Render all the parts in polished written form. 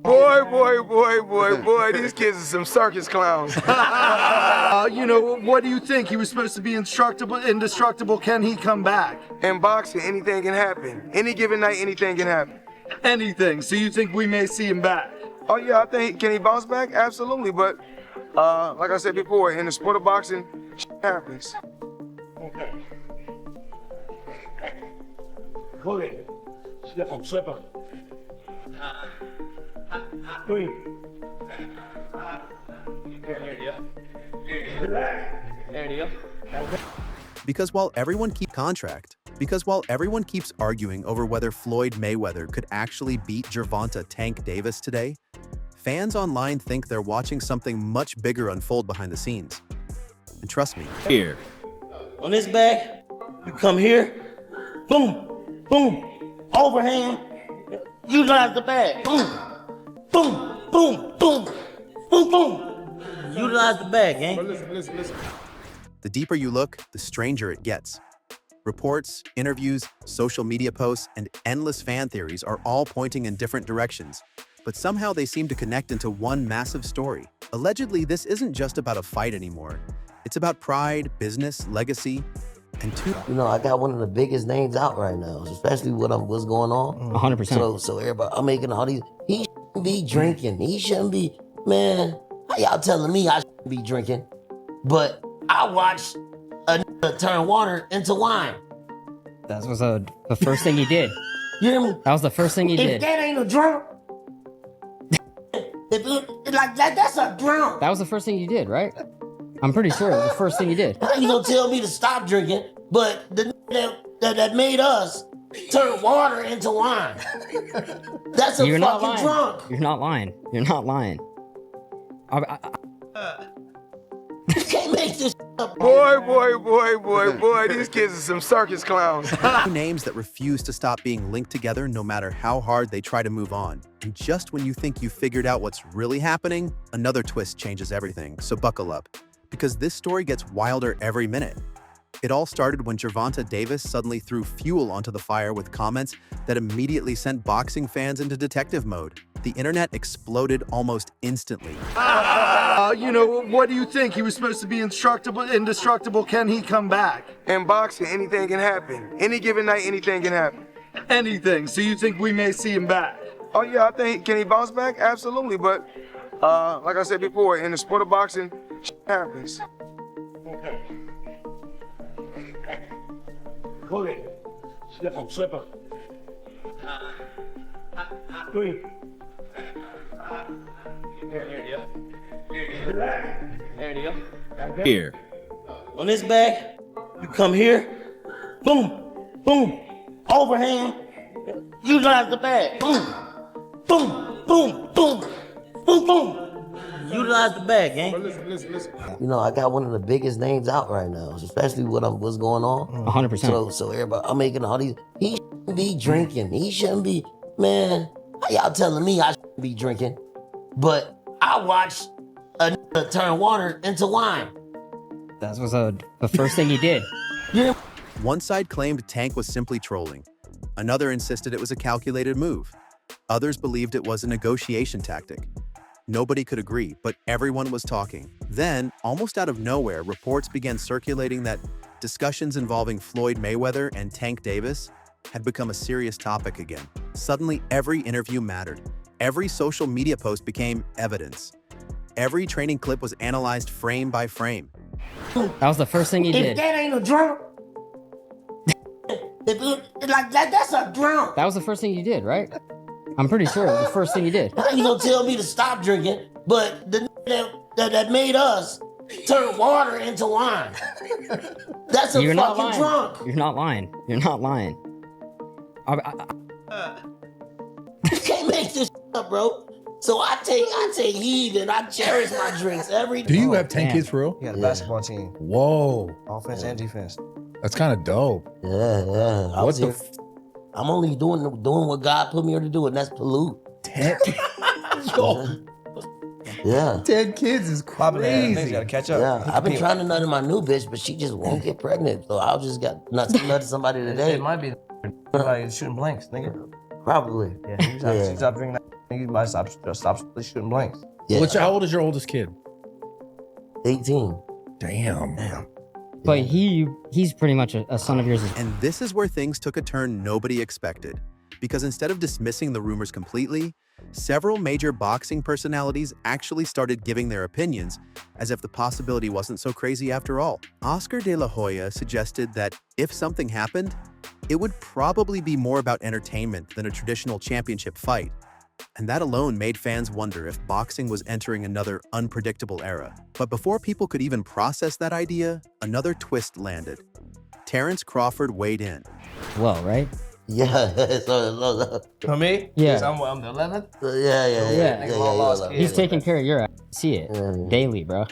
Boy, these kids are some circus clowns. What do you think? He was supposed to be indestructible. Can he come back? In boxing, anything can happen. Any given night, anything can happen. Anything. So you think we may see him back? Oh yeah, I think, can he bounce back? Absolutely, but like I said before, in the sport of boxing, shit happens. Okay. Go ahead. Slip him. 3. There you go. Because while everyone keeps arguing over whether Floyd Mayweather could actually beat Gervonta "Tank" Davis today, fans online think they're watching something much bigger unfold behind the scenes. And trust me, Here. On this bag, you come here, boom, boom, overhand, utilize the bag, boom, boom, boom, boom, boom, boom. Utilize the bag, gang. Listen. the deeper you look, the stranger it gets. Reports, interviews, social media posts, and endless fan theories are all pointing in different directions, but somehow they seem to connect into one massive story. Allegedly, this isn't just about a fight anymore. It's about pride, business, legacy, and You know, I got one of the biggest names out right now, especially what's going on. 100%. So everybody, I'm making all these. He shouldn't be drinking. He shouldn't be. Man, how y'all telling me I shouldn't be drinking? But I watched a turn water into wine. That was the first thing he did. You hear me? That was the first thing he If did. that ain't a drunk, if it, like that's a drunk. That was the first thing he did, right? I'm pretty sure it was the first thing he did. How you gonna tell me to stop drinking? But the that made us turn water into wine. That's a You're not fucking lying. drunk. You're not lying. You're not lying. You can't make this up. Boy, these kids are some circus clowns. two names that refuse to stop being linked together no matter how hard they try to move on. And just when you think you've figured out what's really happening, another twist changes everything, so buckle up. Because this story gets wilder every minute. It all started when Gervonta Davis suddenly threw fuel onto the fire with comments that immediately sent boxing fans into detective mode. The internet exploded almost instantly. What do you think? He was supposed to be indestructible. Can he come back? In boxing, anything can happen. Any given night, anything can happen. Anything. So you think we may see him back? Oh yeah, I think, can he bounce back? Absolutely, but like I said before, in the sport of boxing, shit happens. Okay. Go ahead. Slip him. 3. There you go. Here. On this bag, you come here, boom, boom, overhand, utilize the bag, boom, boom, boom, boom, boom, boom. Utilize the bag, gang. Listen. You know, I got one of the biggest names out right now, especially what's going on. 100%. So everybody, I'm making all these. He shouldn't be drinking. He shouldn't be. Man, how y'all telling me I shouldn't be drinking? But I watched a turn water into wine. That was the first thing he did. Yeah. One side claimed Tank was simply trolling. Another insisted it was a calculated move. Others believed it was a negotiation tactic. Nobody could agree, but everyone was talking. Then, almost out of nowhere, reports began circulating that discussions involving Floyd Mayweather and Tank Davis had become a serious topic again. Suddenly, every interview mattered. Every social media post became evidence. Every training clip was analyzed frame by frame. That was the first thing he If did. that ain't a drunk, that's a drunk. That was the first thing he did, right? I'm pretty sure it was the first thing he did. How you gonna tell me to stop drinking? But the that made us turn water into wine. That's a You're not fucking lying. drunk. You're not lying. You're not lying. You can't make this up, bro. So I take heed and I cherish my drinks every day. Do you have 10 damn. kids for real? You got a basketball team, Whoa, offense and defense. that's kind of dope. Yeah. What the I'm only doing what God put me here to do, and that's pollute. 10? Yo, Yeah. 10 kids is Popping that things crazy. gotta catch up. Yeah, I've been trying to nut in my new bitch, but she just won't get pregnant. So I'll just got nut somebody today. It might be like shooting blanks, nigga. Probably. Yeah, you stop drinking that. You might stop shooting blanks. Yeah. How old is your oldest kid? 18. Damn. But he's pretty much a son of yours. And this is where things took a turn nobody expected. Because instead of dismissing the rumors completely, several major boxing personalities actually started giving their opinions as if the possibility wasn't so crazy after all. Oscar de la Hoya suggested that if something happened, it would probably be more about entertainment than a traditional championship fight. And that alone made fans wonder if boxing was entering another unpredictable era. But before people could even process that idea, another twist landed. Terrence Crawford weighed in. Well, right? Yeah. so, For me? Yeah. Yes, I'm the 11th. Yeah. He's taking care of your ass. See it daily, bro.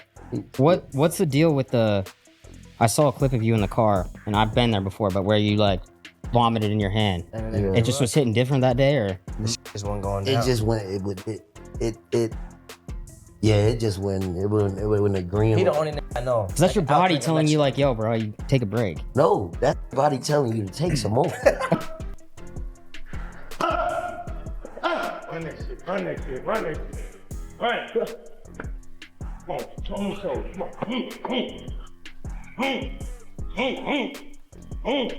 What's the deal with the? I saw a clip of you in the car, and I've been there before, but where you like vomited in your hand. It just was hitting different that day, or This just wasn't going down. It just went. It just went. It wasn't agreeing. He the with- only nigga I know. 'cause that's your Like, I'll body drink telling and you let like, yo, bro, you take a break. No, that's your body telling you to take some more. Run that shit. Run that shit. Run that shit. Run. Come on. Turn your shoulders. Come on.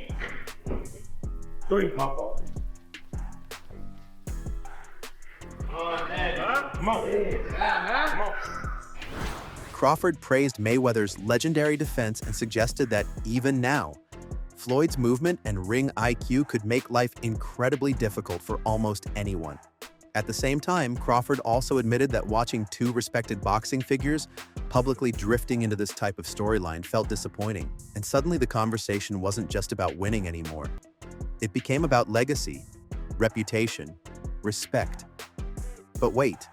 3, pop off. Come on. Crawford praised Mayweather's legendary defense and suggested that even now, Floyd's movement and ring IQ could make life incredibly difficult for almost anyone. At the same time, Crawford also admitted that watching two respected boxing figures publicly drifting into this type of storyline felt disappointing, and suddenly the conversation wasn't just about winning anymore. It became about legacy, reputation, respect. But wait,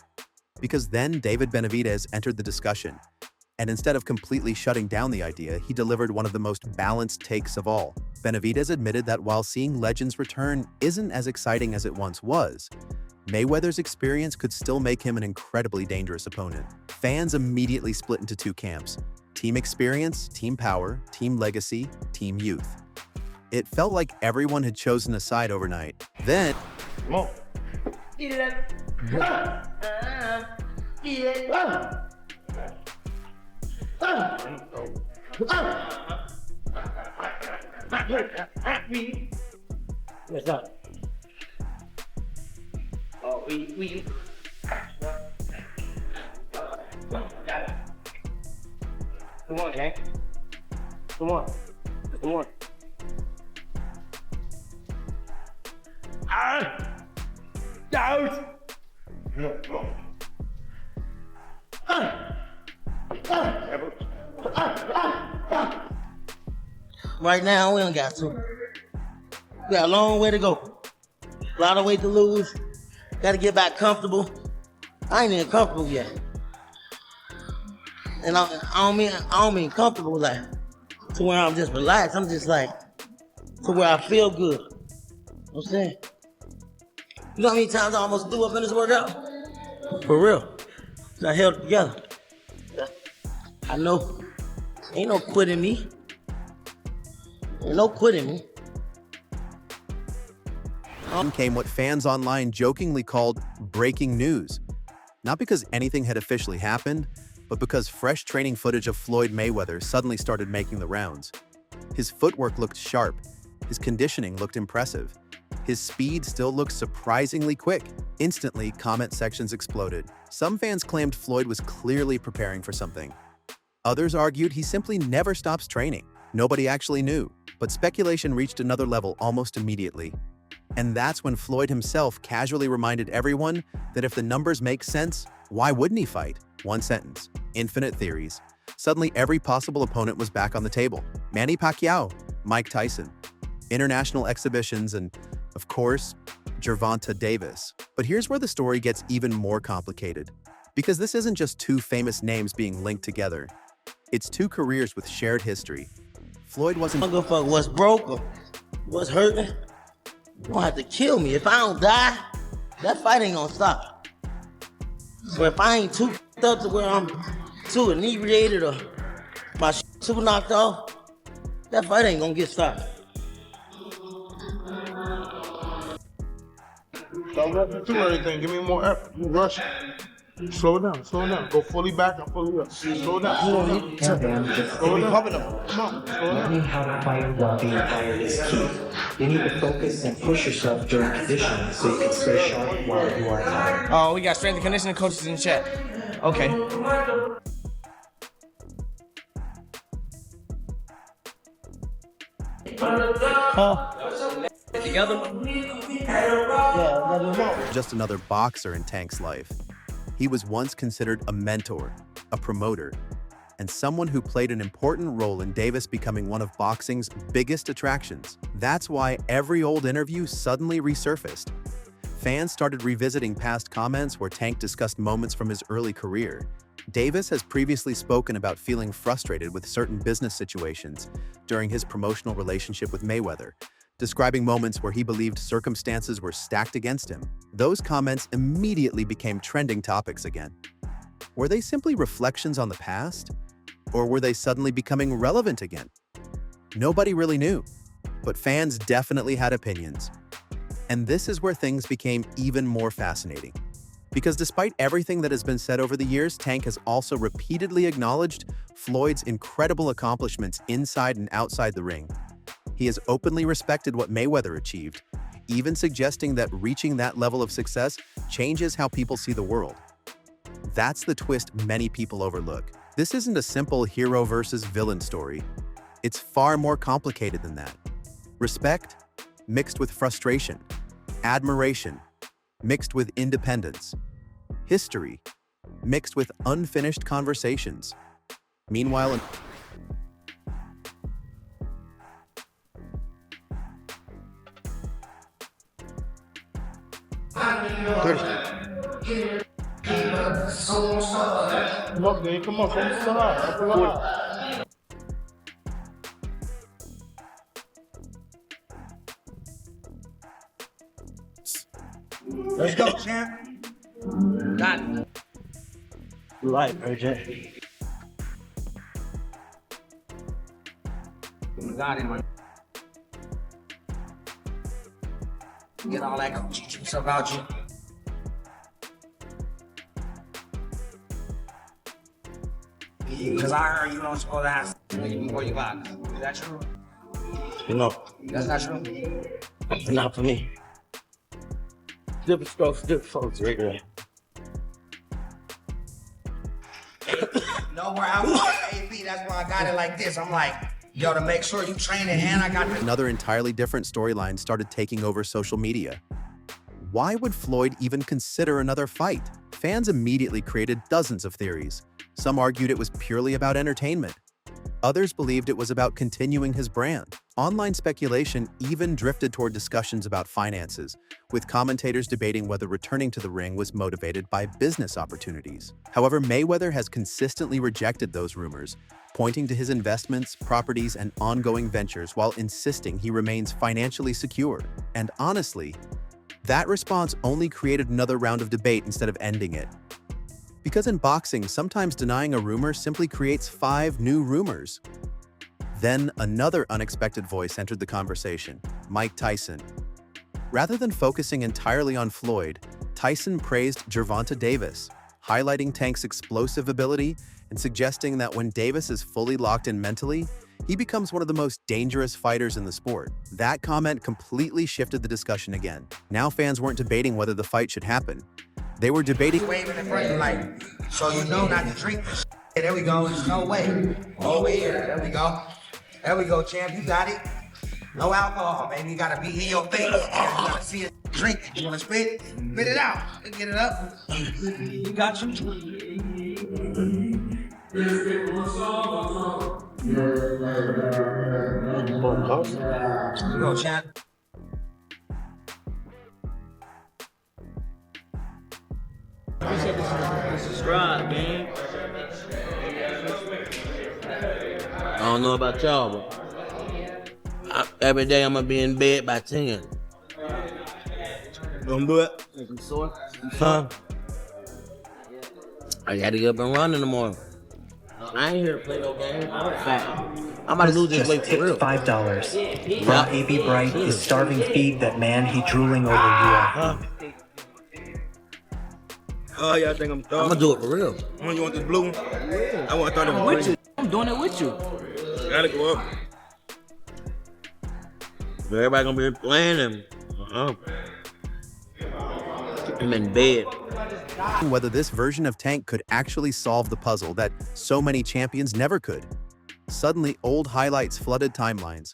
because then David Benavidez entered the discussion, and instead of completely shutting down the idea, he delivered one of the most balanced takes of all. Benavidez admitted that while seeing legends return isn't as exciting as it once was, Mayweather's experience could still make him an incredibly dangerous opponent. Fans immediately split into two camps: team experience, team power, team legacy, team youth. It felt like everyone had chosen a side overnight. Then, Come on. What's up? Oh, we. Come on, gang. Come on. Come on. Out. Right now, we don't got to. We got a long way to go. A lot of weight to lose. Got to get back comfortable. I ain't even comfortable yet. And I don't mean comfortable like to where I'm just relaxed. I'm just like to where I feel good. You know what I'm saying? You know how many times I almost threw up in this workout? For real. I held it together. I know. Ain't no quitting me. Ain't no quitting me. came what fans online jokingly called breaking news. Not because anything had officially happened, but because fresh training footage of Floyd Mayweather suddenly started making the rounds. His footwork looked sharp, his conditioning looked impressive, his speed still looked surprisingly quick. Instantly, comment sections exploded. Some fans claimed Floyd was clearly preparing for something. Others argued he simply never stops training. Nobody actually knew, but speculation reached another level almost immediately. And that's when Floyd himself casually reminded everyone that if the numbers make sense, why wouldn't he fight? One sentence. Infinite theories. Suddenly, every possible opponent was back on the table. Manny Pacquiao, Mike Tyson, international exhibitions, and, of course, Gervonta Davis. But here's where the story gets even more complicated. Because this isn't just two famous names being linked together. It's two careers with shared history. Floyd wasn't... I don't give a fuck what's broke or what's hurting. You don't have to kill me. If I don't die, that fight ain't gonna stop. But if I ain't too up to where I'm too inebriated or my too knocked off, that fight ain't gonna get stopped. Don't rush through everything. Give me more effort. You rush. Slow it down. Slow it down. Go fully back and fully up. Slow it down. Slow it down. Slow it down. Come on. Slow it down. Learning how to fight while being tired is key. You need to focus and push yourself during conditioning so you can stay sharp while you are tired. Oh, we got strength and conditioning coaches in chat. Okay. Just another boxer in Tank's life. He was once considered a mentor, a promoter, and someone who played an important role in Davis becoming one of boxing's biggest attractions. That's why every old interview suddenly resurfaced. Fans started revisiting past comments where Tank discussed moments from his early career. Davis has previously spoken about feeling frustrated with certain business situations during his promotional relationship with Mayweather, describing moments where he believed circumstances were stacked against him. Those comments immediately became trending topics again. Were they simply reflections on the past? Or were they suddenly becoming relevant again? Nobody really knew, but fans definitely had opinions. And this is where things became even more fascinating. Because despite everything that has been said over the years, Tank has also repeatedly acknowledged Floyd's incredible accomplishments inside and outside the ring. He has openly respected what Mayweather achieved, even suggesting that reaching that level of success changes how people see the world. That's the twist many people overlook. This isn't a simple hero versus villain story. It's far more complicated than that. Respect mixed with frustration, admiration mixed with independence, history mixed with unfinished conversations. Meanwhile, Come up, man. Come on. From the side. Up the line. Let's go, champ. Got it. Right, Bridget. Got it, man. Get all that coaching juice about you. Because I heard you don't supposed to ask before you box. Is that true? No. That's not true? Not for me. Different strokes, different folks, right there. No, where I was AP, that's why I got it like this. I'm like, yo, to make sure you train it, and I got the... Another entirely different storyline started taking over social media. Why would Floyd even consider another fight? Fans immediately created dozens of theories. Some argued it was purely about entertainment. Others believed it was about continuing his brand. Online speculation even drifted toward discussions about finances, with commentators debating whether returning to the ring was motivated by business opportunities. However, Mayweather has consistently rejected those rumors, pointing to his investments, properties, and ongoing ventures while insisting he remains financially secure. And honestly, that response only created another round of debate instead of ending it. Because in boxing, sometimes denying a rumor simply creates 5 new rumors. Then another unexpected voice entered the conversation, Mike Tyson. Rather than focusing entirely on Floyd, Tyson praised Gervonta Davis, highlighting Tank's explosive ability and suggesting that when Davis is fully locked in mentally, he becomes one of the most dangerous fighters in the sport. That comment completely shifted the discussion again. Now fans weren't debating whether the fight should happen. They were debating... Waving in front of you like, so you know not to drink this. There we go, there's no way. Over here, there we go. There we go, champ, you got it. No alcohol, baby, you gotta be in your face. You gotta see it, drink it. You wanna spit? Spit it out, get it up. You got you. Here we go, champ. Subscribe, man. I don't know about y'all, but every day I'm gonna be in bed by 10. You gonna do it? Huh? I gotta get up and run in the morning. I ain't here to play no game. I'm fat. I'm about to lose this weight for real. $5 from AB Bright is starving feed that man he drooling over you. Oh, y'all think I'm throwing? I'm gonna do it for real. You want this blue one? I want to throw them With you. I'm doing it with you. Gotta go up. Everybody gonna be playing him. I'm in bed. Whether this version of Tank could actually solve the puzzle that so many champions never could. Suddenly, old highlights flooded timelines.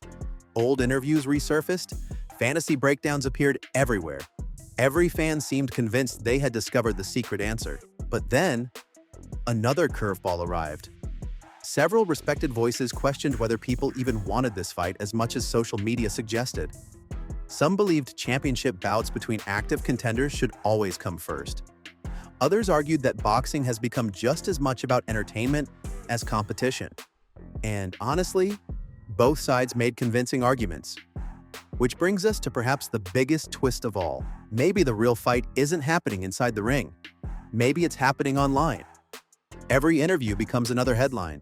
Old interviews resurfaced. Fantasy breakdowns appeared everywhere. Every fan seemed convinced they had discovered the secret answer. But then, another curveball arrived. Several respected voices questioned whether people even wanted this fight as much as social media suggested. Some believed championship bouts between active contenders should always come first. Others argued that boxing has become just as much about entertainment as competition. And honestly, both sides made convincing arguments. Which brings us to perhaps the biggest twist of all. Maybe the real fight isn't happening inside the ring. Maybe it's happening online. Every interview becomes another headline.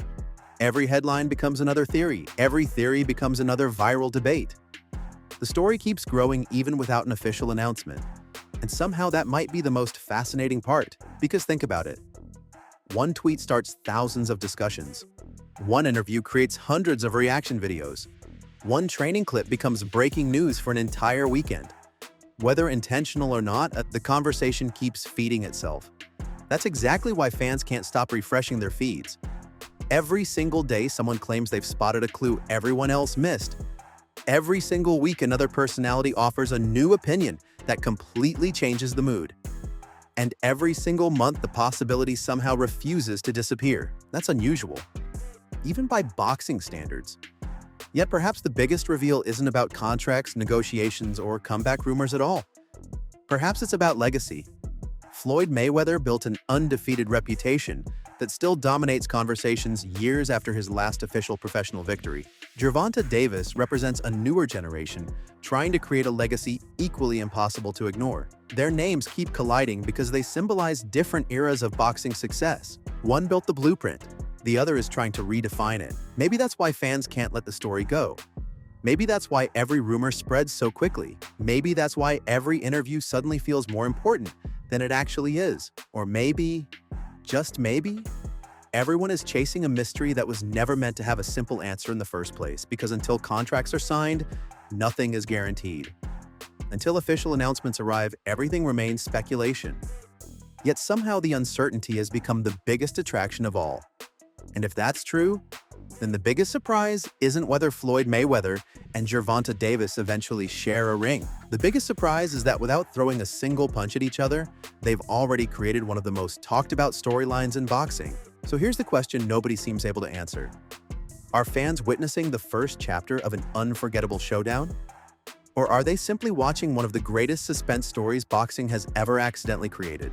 Every headline becomes another theory. Every theory becomes another viral debate. The story keeps growing even without an official announcement. And somehow that might be the most fascinating part, because think about it. One tweet starts thousands of discussions. One interview creates hundreds of reaction videos. One training clip becomes breaking news for an entire weekend. Whether intentional or not, the conversation keeps feeding itself. That's exactly why fans can't stop refreshing their feeds. Every single day, someone claims they've spotted a clue everyone else missed. Every single week, another personality offers a new opinion that completely changes the mood. And every single month, the possibility somehow refuses to disappear. That's unusual, even by boxing standards. Yet perhaps the biggest reveal isn't about contracts, negotiations, or comeback rumors at all. Perhaps it's about legacy. Floyd Mayweather built an undefeated reputation that still dominates conversations years after his last official professional victory. Gervonta Davis represents a newer generation trying to create a legacy equally impossible to ignore. Their names keep colliding because they symbolize different eras of boxing success. One built the blueprint, the other is trying to redefine it. Maybe that's why fans can't let the story go. Maybe that's why every rumor spreads so quickly. Maybe that's why every interview suddenly feels more important than it actually is. Or maybe, just maybe, everyone is chasing a mystery that was never meant to have a simple answer in the first place, because until contracts are signed, nothing is guaranteed. Until official announcements arrive, everything remains speculation. Yet somehow the uncertainty has become the biggest attraction of all. And if that's true, then the biggest surprise isn't whether Floyd Mayweather and Gervonta Davis eventually share a ring. The biggest surprise is that without throwing a single punch at each other, they've already created one of the most talked about storylines in boxing. So here's the question nobody seems able to answer. Are fans witnessing the first chapter of an unforgettable showdown? Or are they simply watching one of the greatest suspense stories boxing has ever accidentally created?